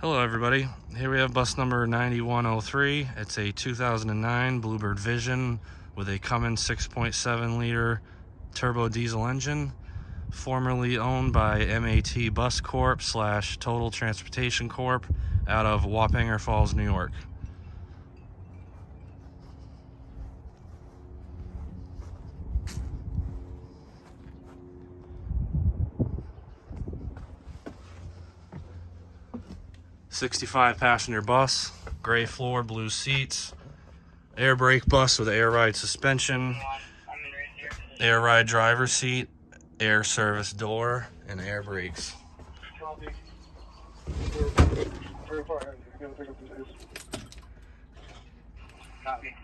Hello everybody, here we have bus number 9103. It's a 2009 Bluebird Vision with a Cummins 6.7 liter turbo diesel engine, formerly owned by MAT Bus Corp / Total Transportation Corp out of Wappinger Falls, New York. '65 passenger bus, gray floor, blue seats, air brake bus with air ride suspension, air ride driver's seat, air service door, and air brakes. Copy.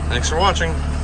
Thanks for watching.